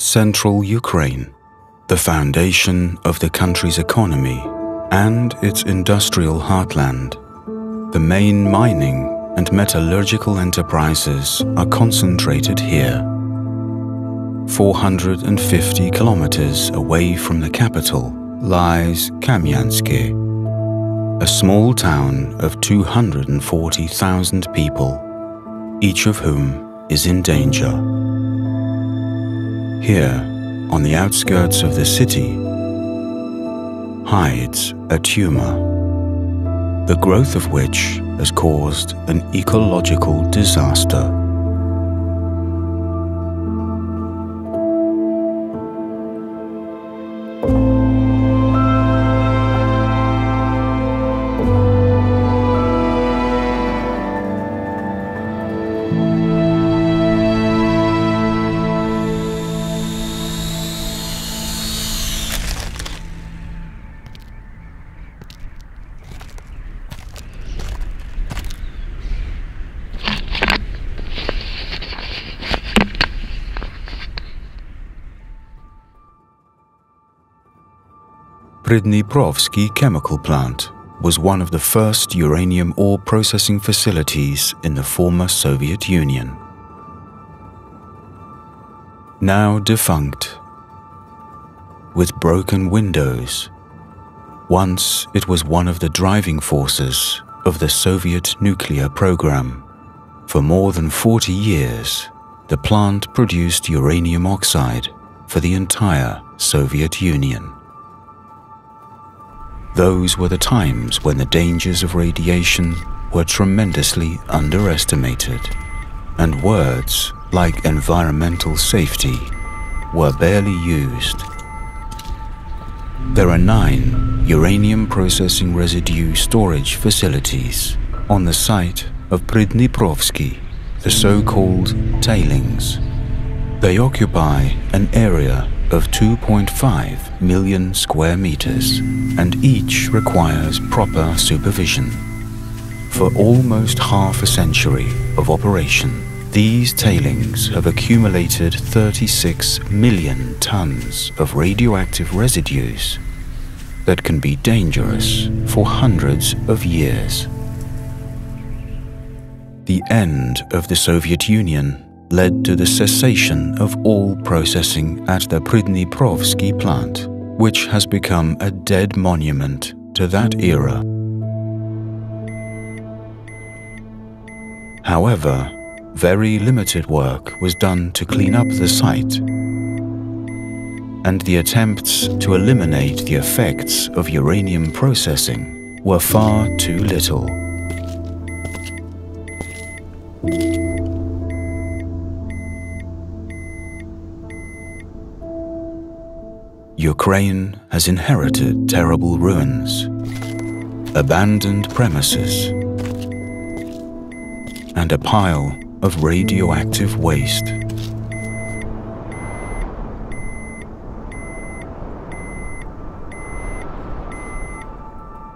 Central Ukraine, the foundation of the country's economy and its industrial heartland. The main mining and metallurgical enterprises are concentrated here. 450 kilometers away from the capital lies Kamyanske, a small town of 240,000 people, each of whom is in danger. Here, on the outskirts of the city, hides a tumor, the growth of which has caused an ecological disaster. Prydniprovsky chemical plant was one of the first uranium ore processing facilities in the former Soviet Union. Now defunct, with broken windows, once it was one of the driving forces of the Soviet nuclear program. For more than 40 years, the plant produced uranium oxide for the entire Soviet Union. Those were the times when the dangers of radiation were tremendously underestimated, and words like environmental safety were barely used. There are 9 uranium processing residue storage facilities on the site of Prydniprovsky, the so-called tailings. They occupy an area of 2.5 million square meters, and each requires proper supervision. For almost half a century of operation, these tailings have accumulated 36 million tons of radioactive residues that can be dangerous for hundreds of years. The end of the Soviet Union led to the cessation of all processing at the Prydniprovsky plant, which has become a dead monument to that era. However, very limited work was done to clean up the site, and the attempts to eliminate the effects of uranium processing were far too little. Ukraine has inherited terrible ruins, abandoned premises, and a pile of radioactive waste.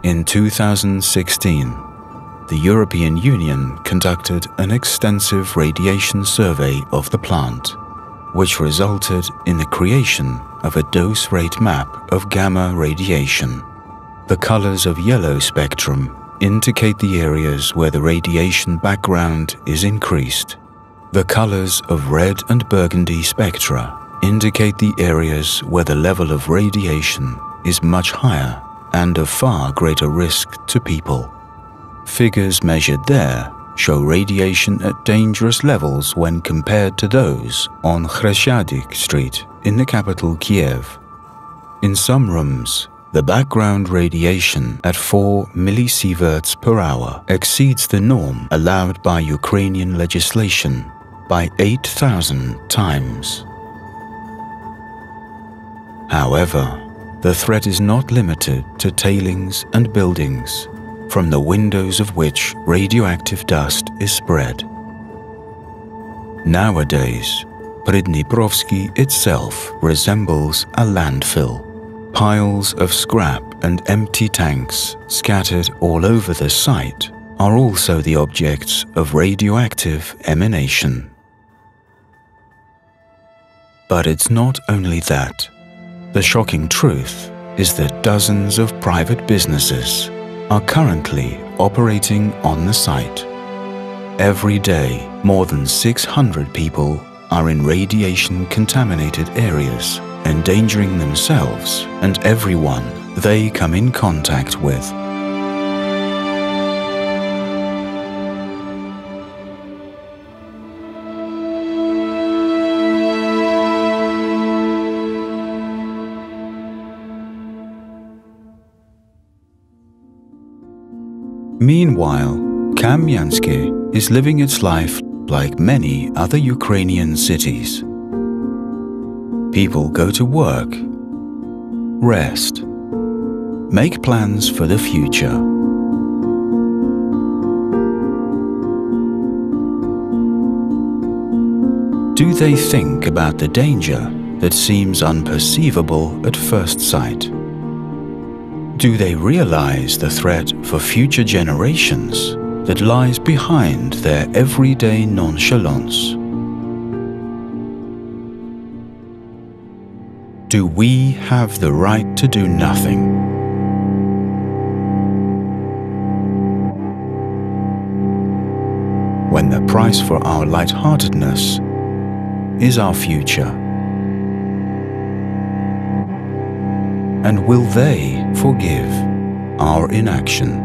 In 2016, the European Union conducted an extensive radiation survey of the plant, which resulted in the creation of a dose rate map of gamma radiation. The colors of yellow spectrum indicate the areas where the radiation background is increased. The colors of red and burgundy spectra indicate the areas where the level of radiation is much higher and of far greater risk to people. Figures measured there show radiation at dangerous levels when compared to those on Khreshchatyk Street in the capital Kiev. In some rooms, the background radiation at 4 millisieverts per hour exceeds the norm allowed by Ukrainian legislation by 8,000 times. However, the threat is not limited to tailings and buildings, from the windows of which radioactive dust is spread. Nowadays, Prydniprovsky itself resembles a landfill. Piles of scrap and empty tanks scattered all over the site are also the objects of radioactive emanation. But it's not only that. The shocking truth is that dozens of private businesses are currently operating on the site. Every day, more than 600 people are in radiation-contaminated areas, endangering themselves and everyone they come in contact with. Meanwhile, Kamyansky is living its life like many other Ukrainian cities. People go to work, rest, make plans for the future. Do they think about the danger that seems unperceivable at first sight? Do they realize the threat for future generations that lies behind their everyday nonchalance? Do we have the right to do nothing? When the price for our lightheartedness is our future? And will they forgive our inaction?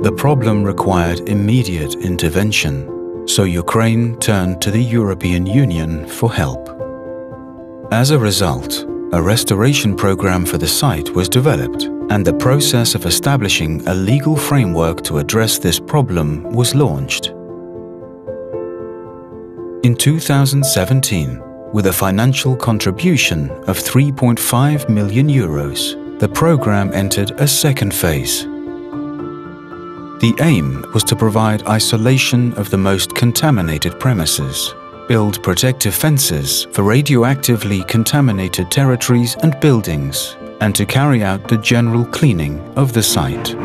The problem required immediate intervention, so Ukraine turned to the European Union for help. As a result, a restoration program for the site was developed, and the process of establishing a legal framework to address this problem was launched. In 2017, with a financial contribution of 3.5 million euros, the program entered a second phase. The aim was to provide isolation of the most contaminated premises, build protective fences for radioactively contaminated territories and buildings, and to carry out the general cleaning of the site.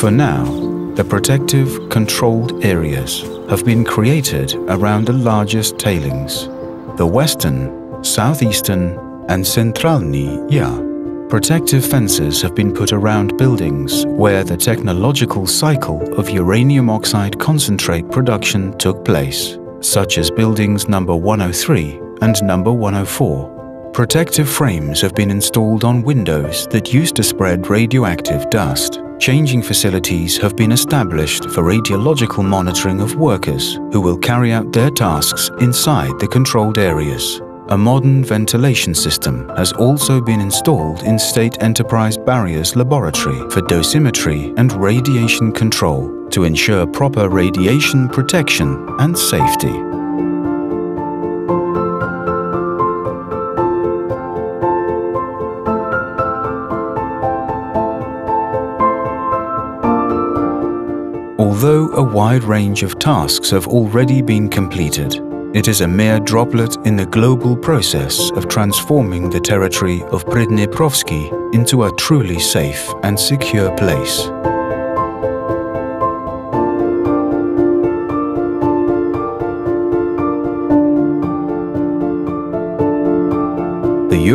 For now, the protective, controlled areas have been created around the largest tailings, the western, southeastern and Centralny Yar. Protective fences have been put around buildings where the technological cycle of uranium oxide concentrate production took place, such as buildings number 103 and number 104. Protective frames have been installed on windows that used to spread radioactive dust. Changing facilities have been established for radiological monitoring of workers who will carry out their tasks inside the controlled areas. A modern ventilation system has also been installed in State Enterprise Barriers Laboratory for dosimetry and radiation control to ensure proper radiation protection and safety. Although a wide range of tasks have already been completed, it is a mere droplet in the global process of transforming the territory of Prydniprovsky into a truly safe and secure place.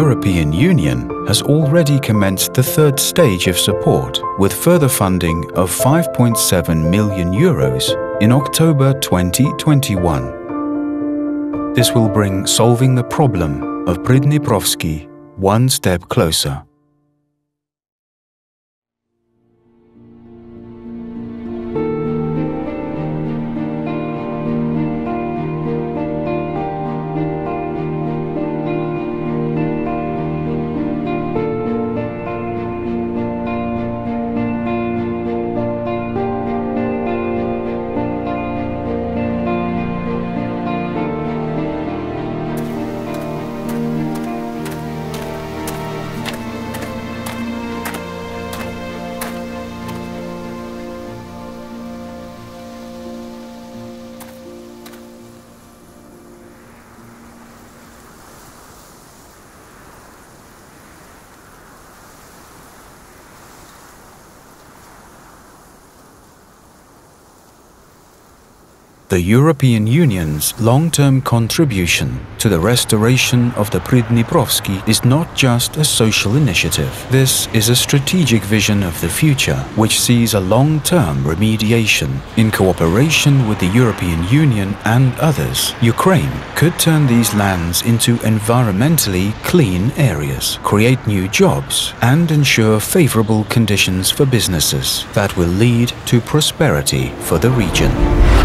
European Union has already commenced the third stage of support with further funding of 5.7 million euros in October 2021. This will bring solving the problem of Prydniprovsky one step closer. The European Union's long-term contribution to the restoration of the Prydniprovsky is not just a social initiative. This is a strategic vision of the future, which sees a long-term remediation. In cooperation with the European Union and others, Ukraine could turn these lands into environmentally clean areas, create new jobs, and ensure favorable conditions for businesses that will lead to prosperity for the region.